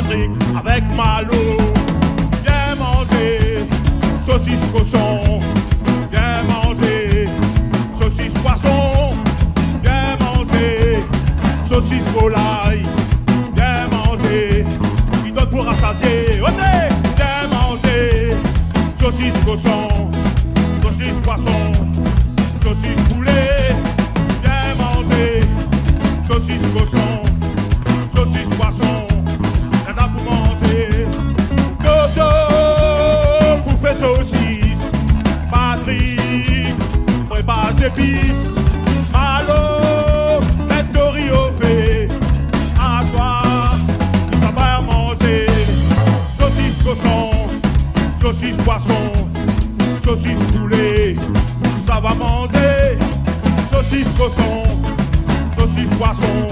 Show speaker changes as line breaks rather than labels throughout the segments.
d'Afrique avec Malo. Viens manger saucisse cochon, viens manger saucisse poisson, viens manger saucisse volaille, viens manger, il donne pour rassasier. Viens manger saucisse cochon, saucisse poisson, saucisse poulet, viens manger saucisse cochon, saucisse poisson, y'en a pour manger. Dodo pour faire saucisse, Patrick prépare ses épices, Malo mettre Dori au fait, à soir ça va manger saucisse cochon, saucisse poisson, saucisse poulet, ça va manger saucisse cochon, saucisse poisson,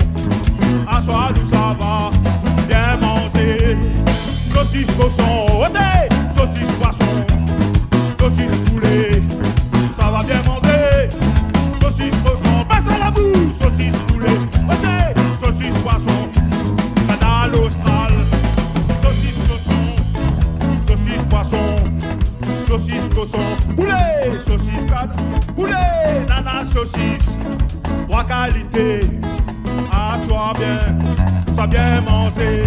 à soir nous ça va bien manger saucisse cochon, saucisse poisson, saucisse poulet, ça va bien manger saucisse cochon, passe à la bouche, saucisse poulet, saucisse poisson, canal austral, saucisse cochon, saucisse poisson, saucisse cochon, poulet, saucisse canne, poulet, nana saucisse, trois qualités, à soi bien, ça bien manger.